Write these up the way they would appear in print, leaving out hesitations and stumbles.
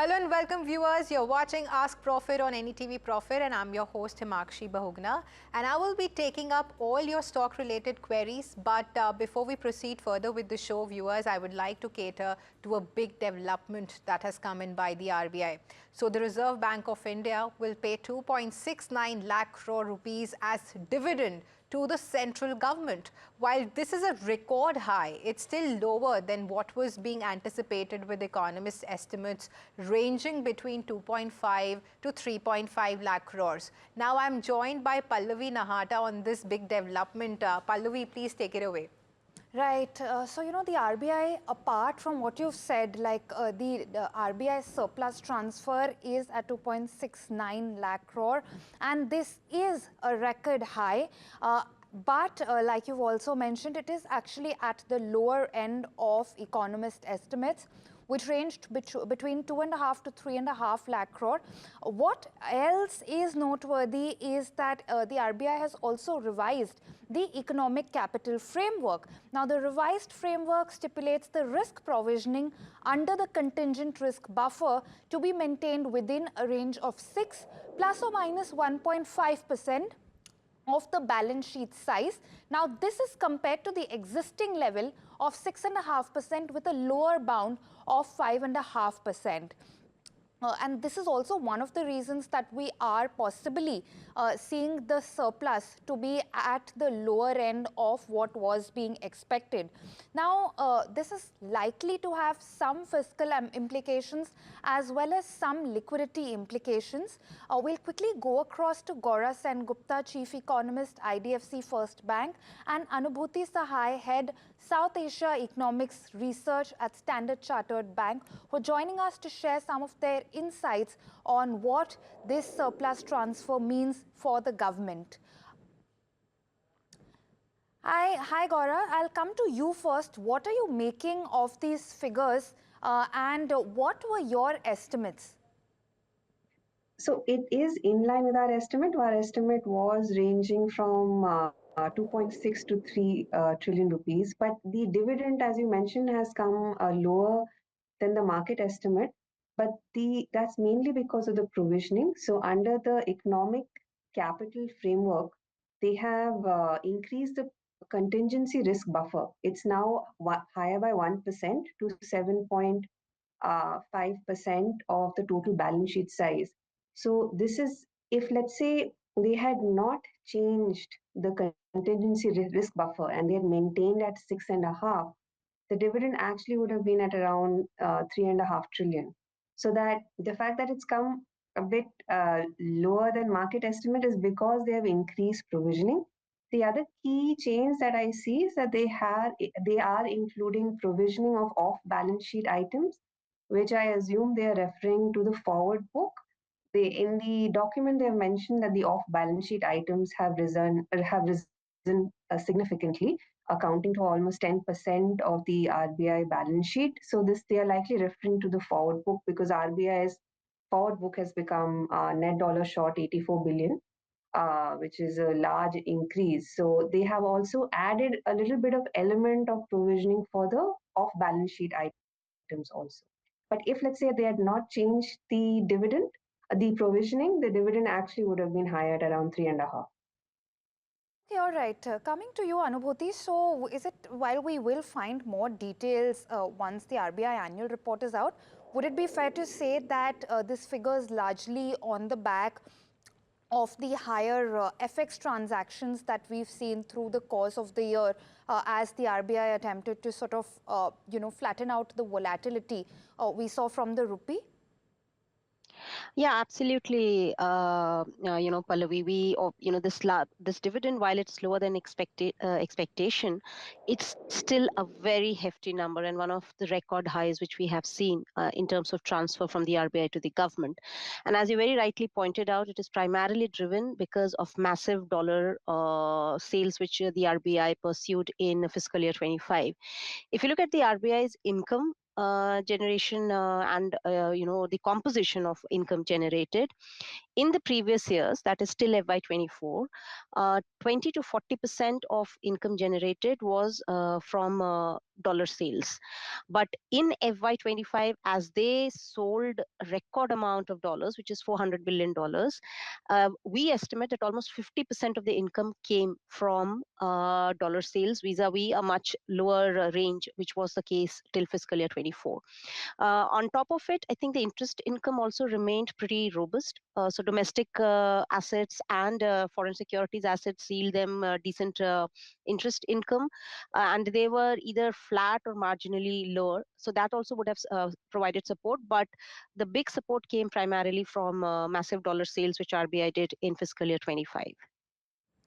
Hello and welcome viewers. You're watching Ask Profit on NDTV Profit and I'm your host Himakshi Bahugna, and I will be taking up all your stock related queries. But before we proceed further with the show, viewers, I would like to cater to a big development that has come in by the RBI. So the Reserve Bank of India will pay 2.69 lakh crore rupees as dividend to the central government. While this is a record high, it's still lower than what was being anticipated, with economists' estimates ranging between 2.5 to 3.5 lakh crores. Now I'm joined by Pallavi Nahata on this big development. Pallavi, please take it away. Right. The RBI, apart from what you've said, like the RBI surplus transfer is at 2.69 lakh crore, and this is a record high. But like you've also mentioned, it is actually at the lower end of economist estimates, which ranged between 2.5 to 3.5 lakh crore. What else is noteworthy is that the RBI has also revised the economic capital framework. Now, the revised framework stipulates the risk provisioning under the contingent risk buffer to be maintained within a range of 6 plus or minus 1.5% of the balance sheet size. Now, this is compared to the existing level of 6.5% with a lower bound of 5.5%. And this is also one of the reasons that we are possibly seeing the surplus to be at the lower end of what was being expected. Now, this is likely to have some fiscal implications as well as some liquidity implications. We'll quickly go across to Gaura Sengupta, Chief Economist, IDFC First Bank, and Anubhuti Sahai, Head, South Asia Economics Research at Standard Chartered Bank, who are joining us to share some of their insights on what this surplus transfer means for the government. Hi Gaura, I'll come to you first. What are you making of these figures and what were your estimates? So it is in line with our estimate. Our estimate was ranging from 2.6 to 3 trillion rupees, but the dividend, as you mentioned, has come lower than the market estimate. But that's mainly because of the provisioning. So under the economic capital framework, they have increased the contingency risk buffer. It's now higher by 1% to 7.5% of the total balance sheet size. So this is, if let's say they had not changed the contingency risk buffer and they had maintained at 6.5, the dividend actually would have been at around 3.5 trillion. So that the fact that it's come a bit lower than market estimate is because they have increased provisioning. The other key change that I see is that they are including provisioning of off-balance sheet items, which I assume they are referring to the forward book. In the document, they have mentioned that the off-balance sheet items have risen significantly, accounting to almost 10% of the RBI balance sheet. So they are likely referring to the forward book because RBI's forward book has become net dollar short 84 billion, which is a large increase. So they have also added a little bit of element of provisioning for the off-balance sheet items also. But if, let's say, they had not changed the dividend, the provisioning, the dividend actually would have been higher at around 3.5. Okay, all right. Coming to you, Anubhuti. So, is it, while we will find more details once the RBI annual report is out, would it be fair to say that this figure is largely on the back of the higher FX transactions that we've seen through the course of the year as the RBI attempted to sort of, flatten out the volatility we saw from the rupee? Yeah, absolutely. Pallavi, this dividend, while it's lower than expectation, it's still a very hefty number and one of the record highs which we have seen in terms of transfer from the RBI to the government. And as you very rightly pointed out, it is primarily driven because of massive dollar sales which the RBI pursued in fiscal year 25. If you look at the RBI's income generation and the composition of income generated in the previous years, that is still FY24, 20 to 40% of income generated was from dollar sales. But in FY25, as they sold a record amount of dollars, which is $400 billion, we estimate that almost 50% of the income came from dollar sales vis-a-vis a much lower range, which was the case till fiscal year 24. On top of it, I think the interest income also remained pretty robust. So domestic assets and foreign securities assets yield them decent interest income, and they were either flat or marginally lower. So that also would have provided support. But the big support came primarily from massive dollar sales, which RBI did in fiscal year 25.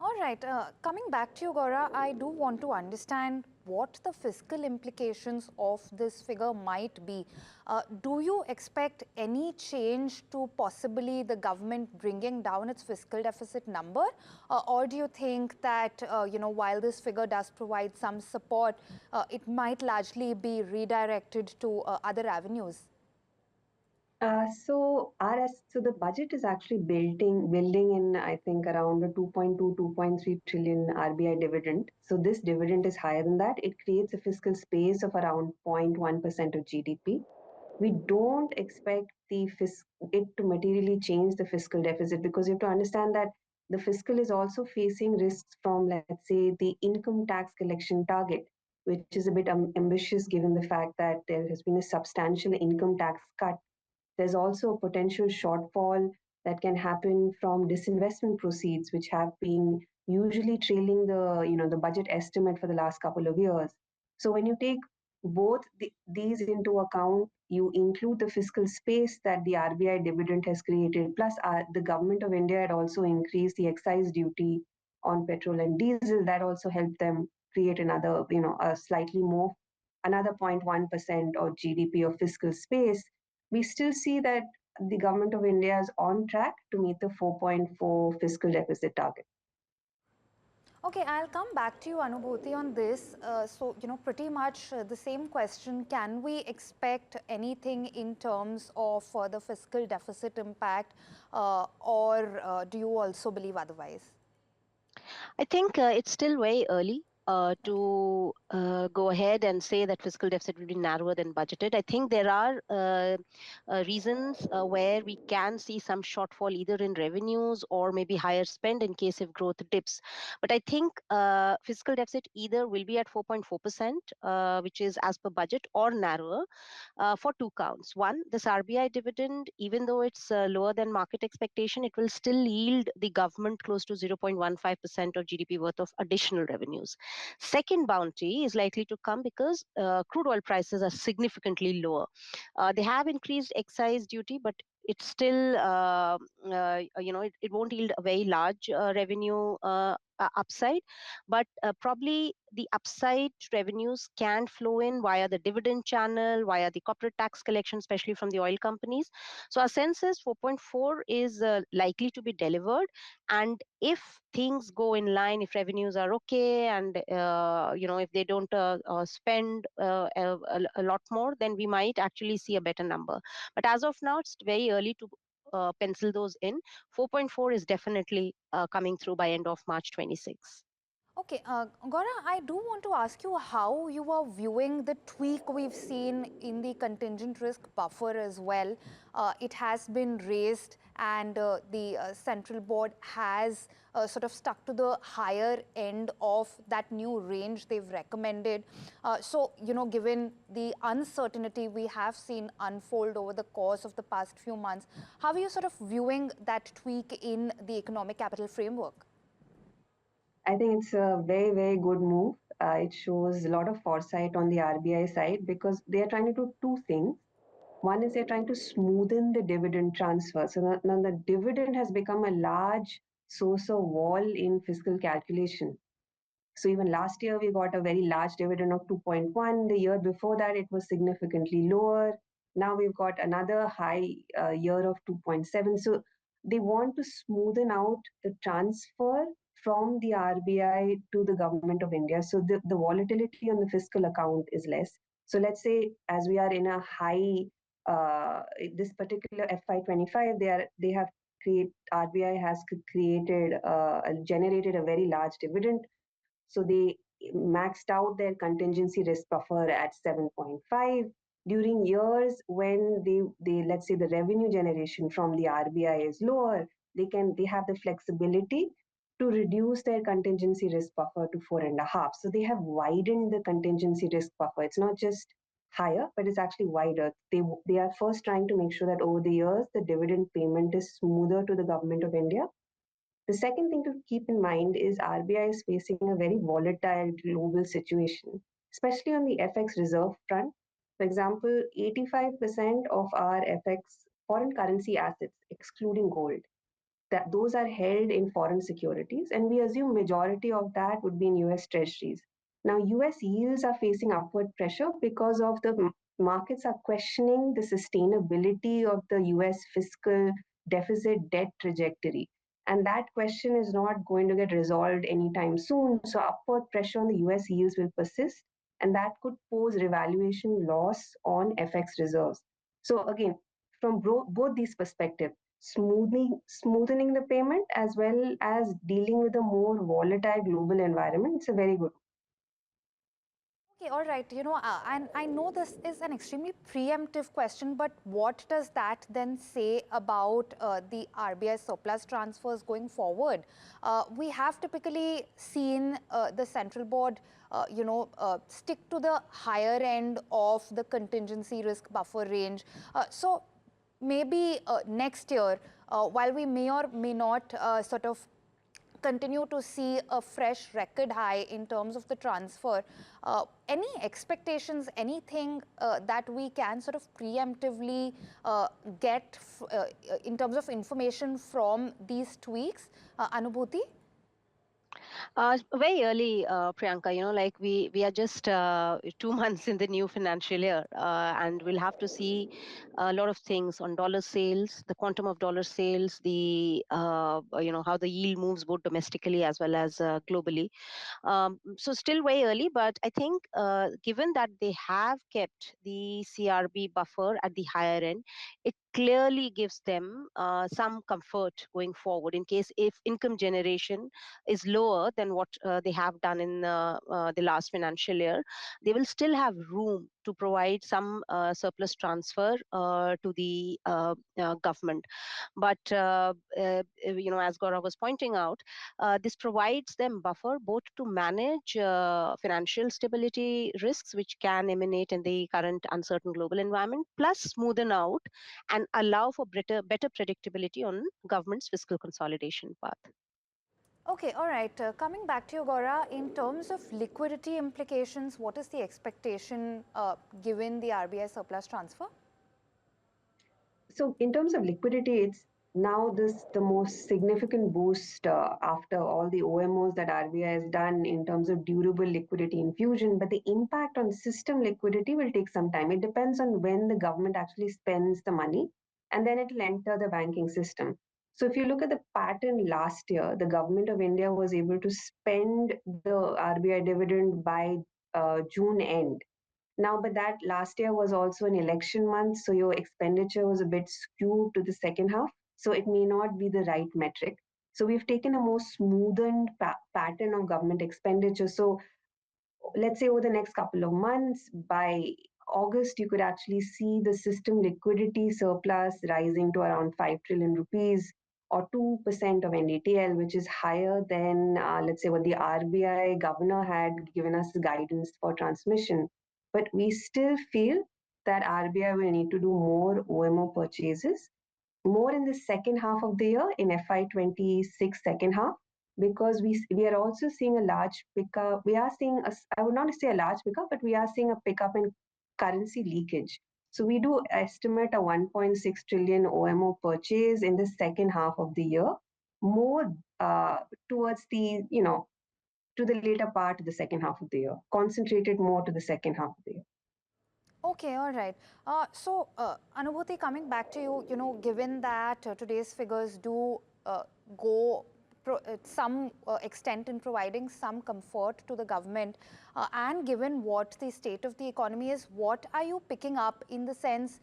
All right, coming back to you, Gaura, I do want to understand what the fiscal implications of this figure might be. Do you expect any change to possibly the government bringing down its fiscal deficit number? Or do you think that, while this figure does provide some support, it might largely be redirected to other avenues? So the budget is actually building in, I think, around a 2.2, 2.3 trillion RBI dividend. So this dividend is higher than that. It creates a fiscal space of around 0.1% of GDP. We don't expect it to materially change the fiscal deficit, because you have to understand that the fiscal is also facing risks from, let's say, the income tax collection target, which is a bit ambitious given the fact that there has been a substantial income tax cut. There's also a potential shortfall that can happen from disinvestment proceeds, which have been usually trailing the budget estimate for the last couple of years. So when you take these into account, you include the fiscal space that the RBI dividend has created, plus the government of India had also increased the excise duty on petrol and diesel. That also helped them create another, a slightly more, another 0.1% of GDP of fiscal space. We still see that the government of India is on track to meet the 4.4 fiscal deficit target. Okay, I'll come back to you, Anubhuti, on this. Pretty much the same question. Can we expect anything in terms of the fiscal deficit impact, or do you also believe otherwise? I think it's still very early to go ahead and say that fiscal deficit will be narrower than budgeted. I think there are reasons where we can see some shortfall either in revenues or maybe higher spend in case if growth dips. But I think fiscal deficit either will be at 4.4%, which is as per budget, or narrower for two counts. One, this RBI dividend, even though it's lower than market expectation, it will still yield the government close to 0.15% of GDP worth of additional revenues. Second bounty is likely to come because crude oil prices are significantly lower. They have increased excise duty, but it's still, it won't yield a very large revenue upside, but probably the upside revenues can flow in via the dividend channel, via the corporate tax collection, especially from the oil companies. So our sense is 4.4 is likely to be delivered. And if things go in line, if revenues are okay, and if they don't spend a lot more, then we might actually see a better number. But as of now, it's very early to pencil those in. 4.4 is definitely coming through by end of March 26. Okay, Gaura, I do want to ask you how you are viewing the tweak we've seen in the contingent risk buffer as well. It has been raised, and the central board has sort of stuck to the higher end of that new range they've recommended. Given the uncertainty we have seen unfold over the course of the past few months, how are you sort of viewing that tweak in the economic capital framework? I think it's a very, very good move. It shows a lot of foresight on the RBI side, because they are trying to do two things. One is they're trying to smoothen the dividend transfer. So now the dividend has become a large source of wall in fiscal calculation. So even last year, we got a very large dividend of 2.1. The year before that, it was significantly lower. Now we've got another high year of 2.7. So they want to smoothen out the transfer from the RBI to the government of India. So the volatility on the fiscal account is less. So let's say as we are in a high, this particular FY25, RBI has generated a very large dividend. So they maxed out their contingency risk buffer at 7.5. During years when they let's say the revenue generation from the RBI is lower, they have the flexibility to reduce their contingency risk buffer to 4.5. So they have widened the contingency risk buffer. It's not just higher, but it's actually wider. They are first trying to make sure that over the years the dividend payment is smoother to the government of India. The second thing to keep in mind is RBI is facing a very volatile global situation, especially on the FX reserve front. For example, 85% of our FX foreign currency assets, excluding gold, that those are held in foreign securities, and we assume majority of that would be in US treasuries. Now, US yields are facing upward pressure because of the markets are questioning the sustainability of the US fiscal deficit debt trajectory. And that question is not going to get resolved anytime soon. So upward pressure on the US yields will persist, and that could pose revaluation loss on FX reserves. So again, from both these perspectives, smoothening the payment as well as dealing with a more volatile global environment, it's a very good. Okay, all right. And I know this is an extremely preemptive question, but what does that then say about the RBI surplus transfers going forward? We have typically seen the central board, stick to the higher end of the contingency risk buffer range. So maybe next year, while we may or may not sort of continue to see a fresh record high in terms of the transfer, any expectations, anything that we can sort of preemptively get in terms of information from these tweaks? Anubhuti? Very early, Priyanka, like we are just 2 months in the new financial year, and we'll have to see a lot of things on dollar sales, the quantum of dollar sales, the how the yield moves both domestically as well as globally. So still way early, but I think given that they have kept the CRB buffer at the higher end, it clearly gives them some comfort going forward in case if income generation is lower than what they have done in the last financial year, they will still have room to provide some surplus transfer to the government. But as Gaurav was pointing out, this provides them buffer both to manage financial stability risks which can emanate in the current uncertain global environment, plus smoothen out and allow for better predictability on government's fiscal consolidation path. Okay, all right. Coming back to you, Gaura, in terms of liquidity implications, what is the expectation given the RBI surplus transfer? So in terms of liquidity, it's now this the most significant boost after all the OMOs that RBI has done in terms of durable liquidity infusion. But the impact on system liquidity will take some time. It depends on when the government actually spends the money, and then it will enter the banking system. So if you look at the pattern last year, the government of India was able to spend the RBI dividend by June end. Now, but that last year was also an election month, so your expenditure was a bit skewed to the second half. So it may not be the right metric. So we've taken a more smoothened pattern of government expenditure. So let's say over the next couple of months, by August, you could actually see the system liquidity surplus rising to around 5 trillion rupees or 2% of NDTL, which is higher than, let's say, what the RBI governor had given us guidance for transmission. But we still feel that RBI will need to do more OMO purchases, more in the second half of the year, in FY26 second half, because we are also seeing a large pickup. We are seeing, I would not say a large pickup, but we are seeing a pickup in currency leakage. So we do estimate a 1.6 trillion OMO purchase in the second half of the year, more towards the, to the later part of the second half of the year, concentrated more to the second half of the year. Okay, all right. Anubhuti, coming back to you, given that today's figures do go some extent in providing some comfort to the government, and given what the state of the economy is, what are you picking up in the sense,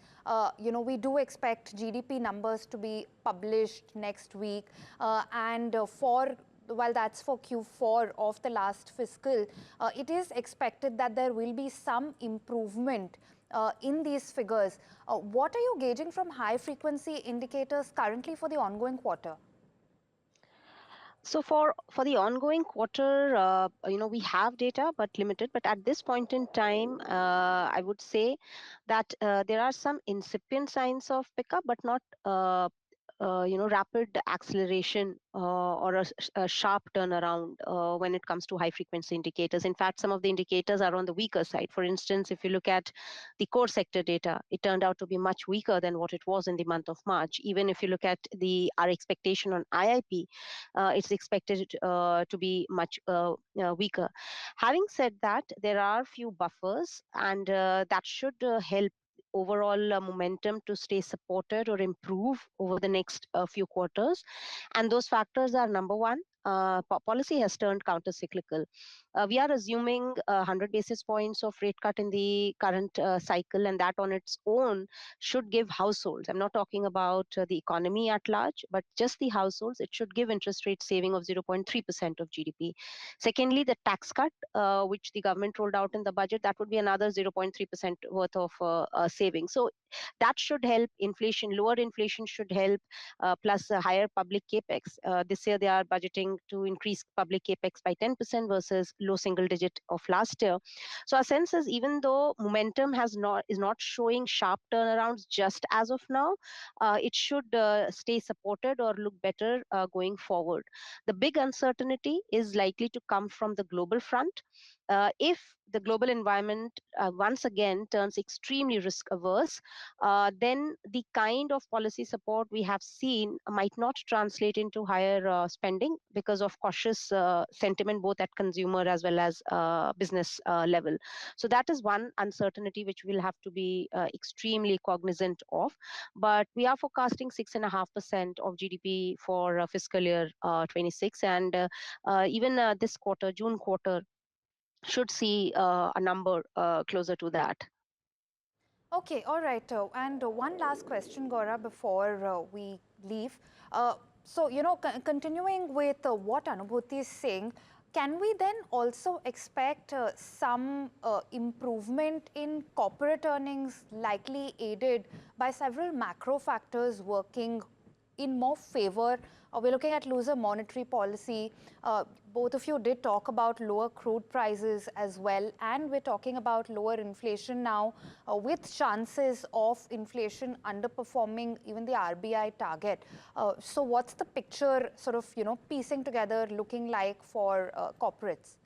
we do expect GDP numbers to be published next week, and for while that's for Q4 of the last fiscal, it is expected that there will be some improvement in these figures. What are you gauging from high frequency indicators currently for the ongoing quarter? So for the ongoing quarter, we have data but limited. But at this point in time, I would say that there are some incipient signs of pickup, but not rapid acceleration or a sharp turnaround when it comes to high frequency indicators. In fact, some of the indicators are on the weaker side. For instance, if you look at the core sector data, it turned out to be much weaker than what it was in the month of March. Even if you look at our expectation on IIP, it's expected to be much weaker. Having said that, there are few buffers, and that should help overall momentum to stay supported or improve over the next few quarters. And those factors are: number one, policy has turned counter-cyclical. We are assuming 100 basis points of rate cut in the current cycle, and that on its own should give households, I'm not talking about the economy at large, but just the households, it should give interest rate saving of 0.3% of GDP. Secondly, the tax cut, which the government rolled out in the budget, that would be another 0.3% worth of saving. So that should help inflation. Lower inflation should help, plus a higher public capex. This year they are budgeting to increase public capex by 10% versus low single digit of last year. So our sense is, even though momentum is not showing sharp turnarounds just as of now, it should stay supported or look better going forward. The big uncertainty is likely to come from the global front. If the global environment once again turns extremely risk averse, then the kind of policy support we have seen might not translate into higher spending because of cautious sentiment both at consumer as well as business level. So that is one uncertainty which we'll have to be extremely cognizant of. But we are forecasting 6.5% of GDP for fiscal year 26, and even this quarter, June quarter, should see a number closer to that. Okay, all right. And one last question, Gaura, before we leave. So, continuing with what Anubhuti is saying, can we then also expect some improvement in corporate earnings, likely aided by several macro factors working in more favor? We're looking at looser monetary policy. Both of you did talk about lower crude prices as well, and we're talking about lower inflation now, with chances of inflation underperforming even the RBI target. So what's the picture sort of, piecing together looking like for corporates?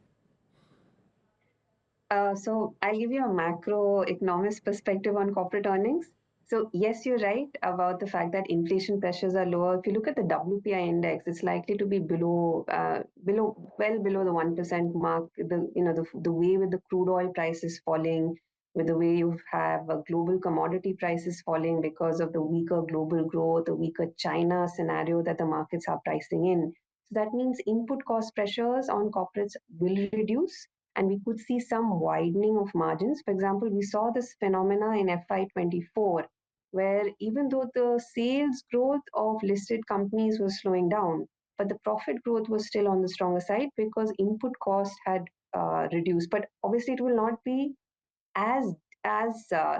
So I'll give you a macroeconomist perspective on corporate earnings. So yes, you're right about the fact that inflation pressures are lower. If you look at the WPI index, it's likely to be well below the 1% mark. The way with the crude oil prices falling, with the way you have global commodity prices falling because of the weaker global growth, the weaker China scenario that the markets are pricing in. So that means input cost pressures on corporates will reduce, and we could see some widening of margins. For example, we saw this phenomena in FY24, where even though the sales growth of listed companies was slowing down, but the profit growth was still on the stronger side because input cost had reduced. But obviously, it will not be as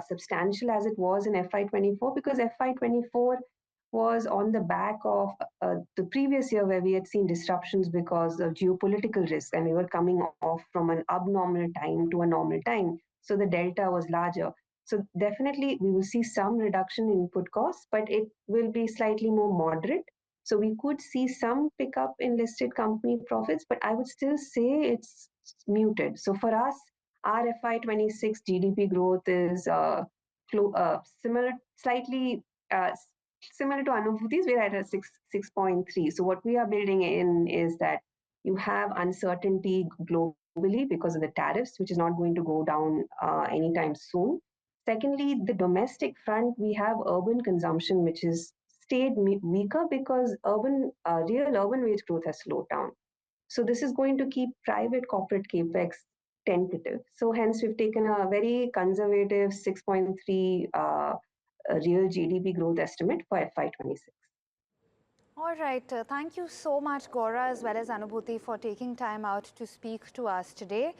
substantial as it was in FY24, because FY24 was on the back of the previous year, where we had seen disruptions because of geopolitical risk, and we were coming off from an abnormal time to a normal time. So the delta was larger. So definitely we will see some reduction in input costs, but it will be slightly more moderate. So we could see some pickup in listed company profits, but I would still say it's muted. So for us, our FY26 GDP growth is slightly similar to Anubhuti's. We're at a 6.3. So what we are building in is that you have uncertainty globally because of the tariffs, which is not going to go down anytime soon. Secondly, the domestic front, we have urban consumption, which is stayed weaker because real urban wage growth has slowed down. So this is going to keep private corporate capex tentative. So hence we've taken a very conservative 6.3 real GDP growth estimate for FY26. All right. Thank you so much, Gaura, as well as Anubhuti, for taking time out to speak to us today.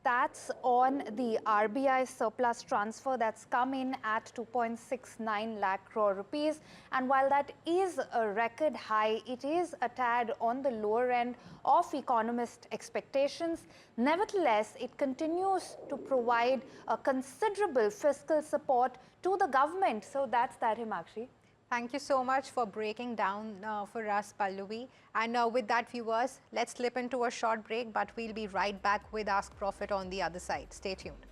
That's on the RBI surplus transfer that's come in at 2.69 lakh crore rupees. And while that is a record high, it is a tad on the lower end of economist expectations. Nevertheless, it continues to provide a considerable fiscal support to the government. So that's that, Himakshi. Thank you so much for breaking down for us, Pallavi. And with that, viewers, let's slip into a short break, but we'll be right back with Ask Profit on the other side. Stay tuned.